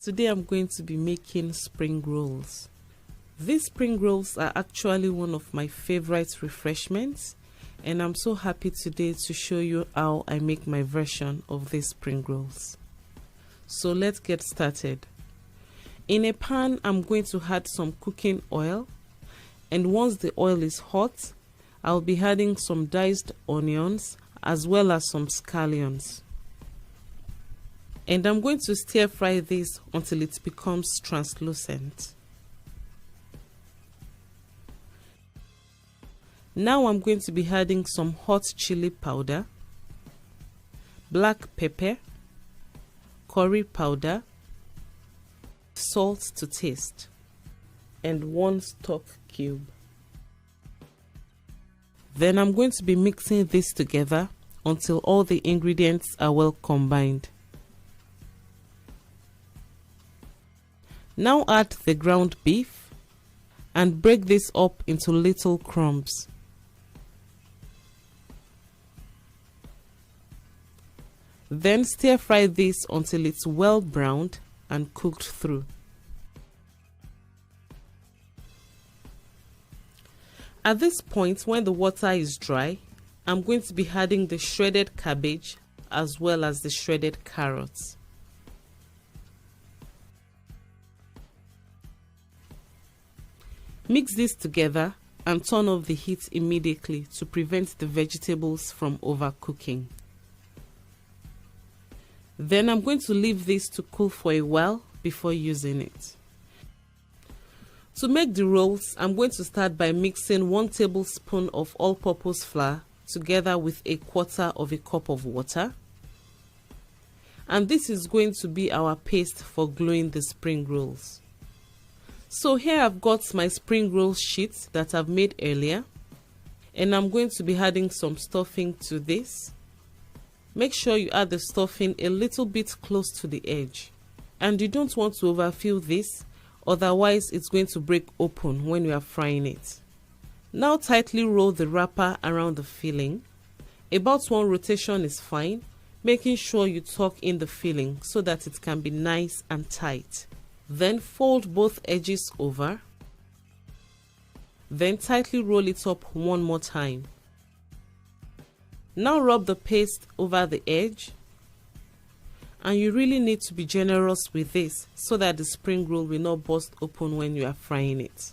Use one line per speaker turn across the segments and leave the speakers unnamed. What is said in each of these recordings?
Today I'm going to be making spring rolls. These spring rolls are actually one of my favorite refreshments, and I'm so happy today to show you how I make my version of these spring rolls. So let's get started. In a pan, I'm going to add some cooking oil, and once the oil is hot, I'll be adding some diced onions as well as some scallions. And I'm going to stir fry this until it becomes translucent. Now I'm going to be adding some hot chili powder, black pepper, curry powder, salt to taste, and 1 stock cube. Then I'm going to be mixing this together until all the ingredients are well combined. Now add the ground beef and break this up into little crumbs. Then stir fry this until it's well browned and cooked through. At this point, when the water is dry, I'm going to be adding the shredded cabbage as well as the shredded carrots. Mix this together and turn off the heat immediately to prevent the vegetables from overcooking. Then I'm going to leave this to cool for a while before using it. To make the rolls, I'm going to start by mixing 1 tablespoon of all-purpose flour together with 1/4 cup of water. And this is going to be our paste for gluing the spring rolls. So here I've got my spring roll sheets that I've made earlier, and I'm going to be adding some stuffing to this. Make sure you add the stuffing a little bit close to the edge, and you don't want to overfill this, otherwise it's going to break open when you are frying it. Now tightly roll the wrapper around the filling. About 1 rotation is fine, making sure you tuck in the filling so that it can be nice and tight. Then fold both edges over. Then tightly roll it up 1 more time. Now rub the paste over the edge. And you really need to be generous with this so that the spring roll will not burst open when you are frying it.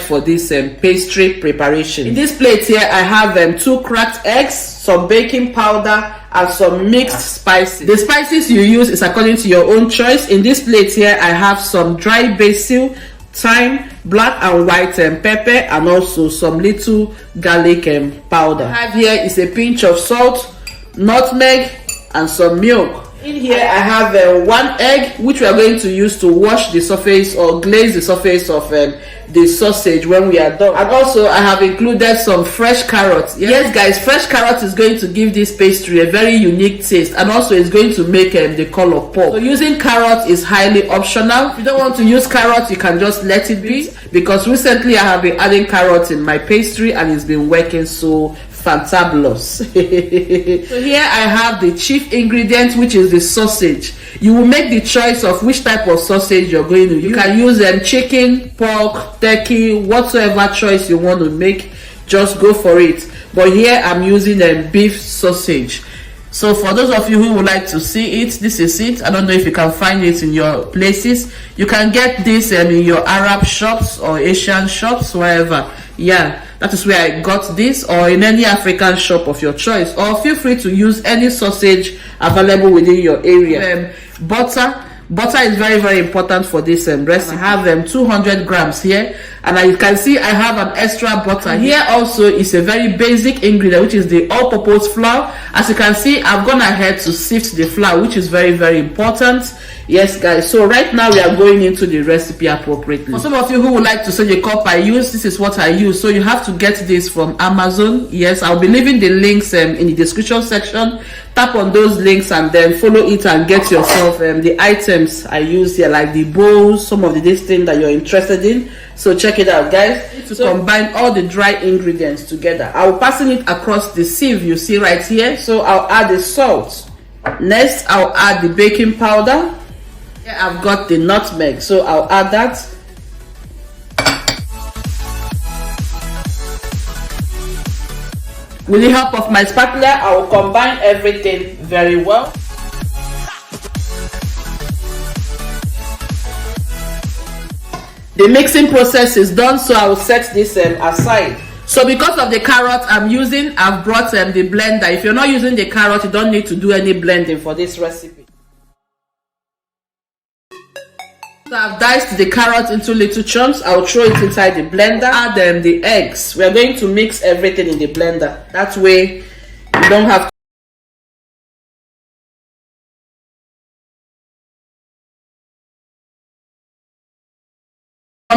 For this pastry preparation. In this plate here, I have 2 cracked eggs, some baking powder, and some mixed spices. The spices you use is according to your own choice. In this plate here, I have some dry basil, thyme, black and white pepper, and also some little garlic powder. I have here is a pinch of salt, nutmeg, and some milk. In here I have 1 egg, which we are going to use to wash the surface or glaze the surface of the sausage when we are done. And also I have included some fresh carrots. Yes guys, fresh carrot is going to give this pastry a very unique taste, and also it's going to make the color pop. So using carrot is highly optional. If you don't want to use carrot, you can just let it be, because recently I have been adding carrots in my pastry and it's been working so fantabulous. So here I have the chief ingredient, which is the sausage. You will make the choice of which type of sausage you're going to use. You can use chicken, pork, turkey, whatsoever choice you want to make, just go for it. But here I'm using beef sausage. So for those of you who would like to see it, this is it. I don't know if you can find it in your places. You can get this in your Arab shops or Asian shops, wherever. Yeah, that is where I got this, or in any African shop of your choice. Or feel free to use any sausage available within your area. Butter is very, very important for this recipe. I have 200 grams here, and as you can see, I have an extra butter here. Also is a very basic ingredient, which is the all-purpose flour. As you can see, I've gone ahead to sift the flour, which is very, very important. Yes guys, so right now we are going into the recipe appropriately. For some of you who would like to see the cup I use, this is what I use. So you have to get this from Amazon. Yes, I'll be leaving the links in the description section. tap on those links and then follow it and get yourself the items I use here, like the bowls, some of these things that you're interested in. So check it out, guys. To combine all the dry ingredients together, I'll passing it across the sieve you see right here. So I'll add the salt. Next, I'll add the baking powder. Here I've got the nutmeg, so I'll add that. With the help of my spatula, I will combine everything very well. The mixing process is done, so I will set this aside. So because of the carrot I'm using, I've brought the blender. If you're not using the carrot, you don't need to do any blending for this recipe. So I've diced the carrot into little chunks. I'll throw it inside the blender. Add the eggs. We're going to mix everything in the blender. That way you don't have to.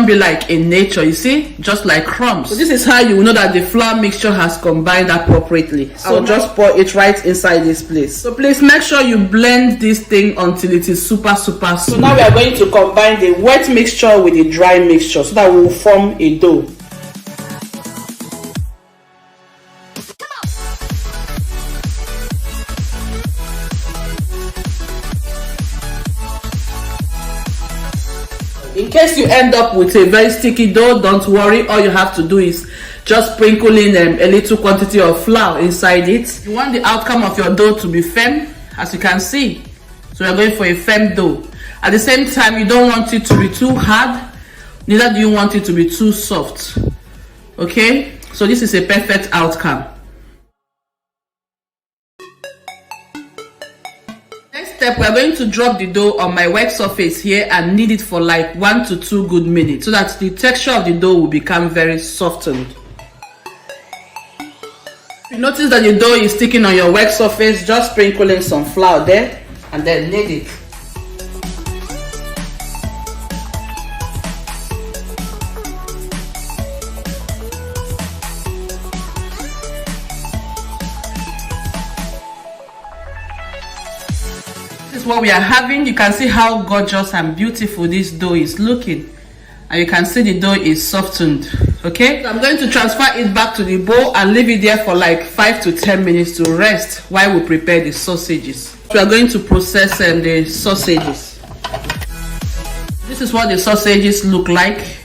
Be like in nature, you see, just like crumbs. So this is how you will know that the flour mixture has combined appropriately. So I'll just pour it right inside this place. So please make sure you blend this thing until it is super smooth. So now we are going to combine the wet mixture with the dry mixture so that we will form a dough. In case you end up with a very sticky dough, don't worry. All you have to do is just sprinkle in a little quantity of flour inside it. You want the outcome of your dough to be firm, as you can see. So you're going for a firm dough. At the same time, you don't want it to be too hard, neither do you want it to be too soft. Okay, so this is a perfect outcome. Step, we're going to drop the dough on my work surface here and knead it for like 1 to 2 good minutes so that the texture of the dough will become very softened. If you notice that the dough is sticking on your work surface, just sprinkle in some flour there and then knead it. This is what we are having. You can see how gorgeous and beautiful this dough is looking, and you can see the dough is softened. Okay, so I'm going to transfer it back to the bowl and leave it there for like 5 to 10 minutes to rest while we prepare the sausages. We are going to process the sausages. This is what the sausages look like.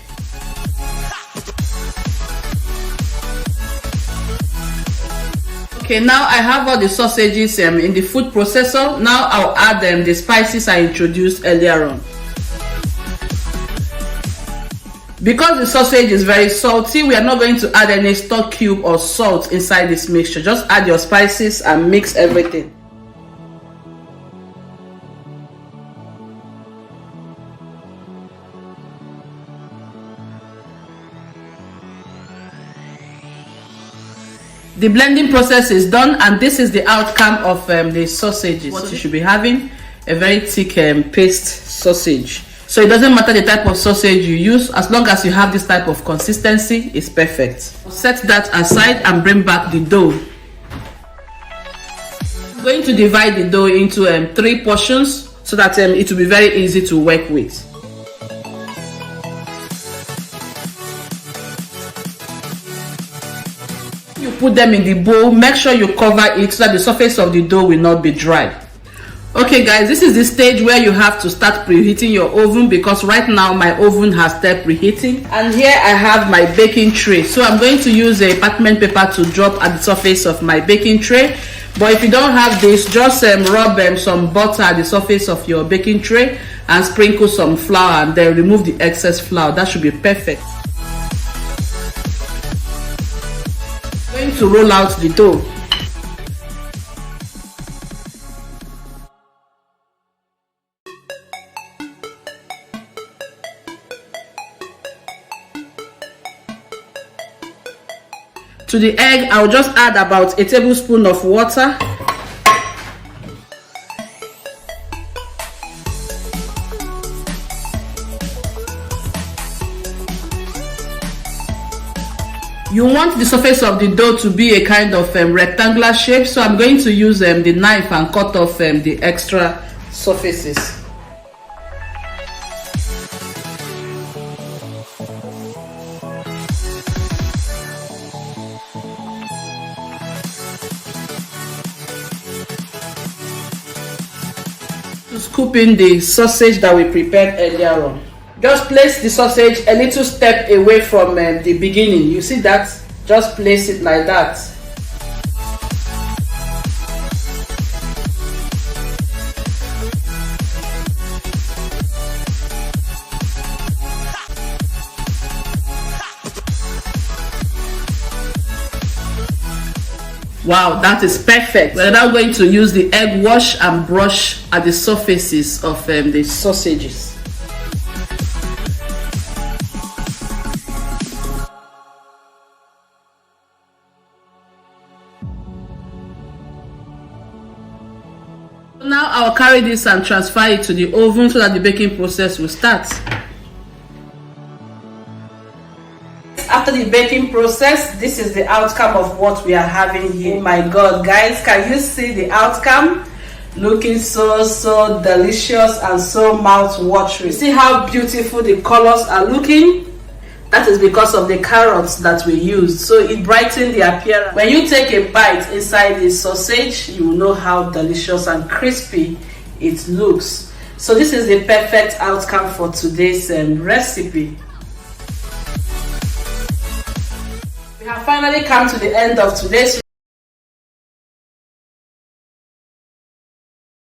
Okay, now I have all the sausages in the food processor. Now I'll add the spices I introduced earlier on. Because the sausage is very salty, we are not going to add any stock cube or salt inside this mixture. Just add your spices and mix everything. The blending process is done, and this is the outcome of the sausages. What you should be having, a very thick paste sausage. So it doesn't matter the type of sausage you use, as long as you have this type of consistency, it's perfect. Set that aside and bring back the dough. I'm going to divide the dough into 3 portions so that it will be very easy to work with. You put them in the bowl, make sure you cover it so that the surface of the dough will not be dry. Okay guys, this is the stage where you have to start preheating your oven, because right now my oven has started preheating. And here I have my baking tray, so I'm going to use a parchment paper to drop at the surface of my baking tray. But if you don't have this, just rub some butter at the surface of your baking tray and sprinkle some flour and then remove the excess flour. That should be perfect. I'm going to roll out the dough. To the egg, I'll just add about a tablespoon of water. You want the surface of the dough to be a kind of rectangular shape, so I'm going to use the knife and cut off the extra surfaces. To scoop in the sausage that we prepared earlier on. Just place the sausage a little step away from the beginning. You see that? Just place it like that. Wow, that is perfect. We're now going to use the egg wash and brush at the surfaces of the sausages. Now I'll carry this and transfer it to the oven so that the baking process will start. After the baking process, this is the outcome of what we are having here. Oh my god, guys, can you see the outcome? Looking so delicious and so mouth-watering. See how beautiful the colors are looking? That is because of the carrots that we used, so it brightened the appearance. When you take a bite inside the sausage, you will know how delicious and crispy it looks. So this is the perfect outcome for today's recipe. We have finally come to the end of today's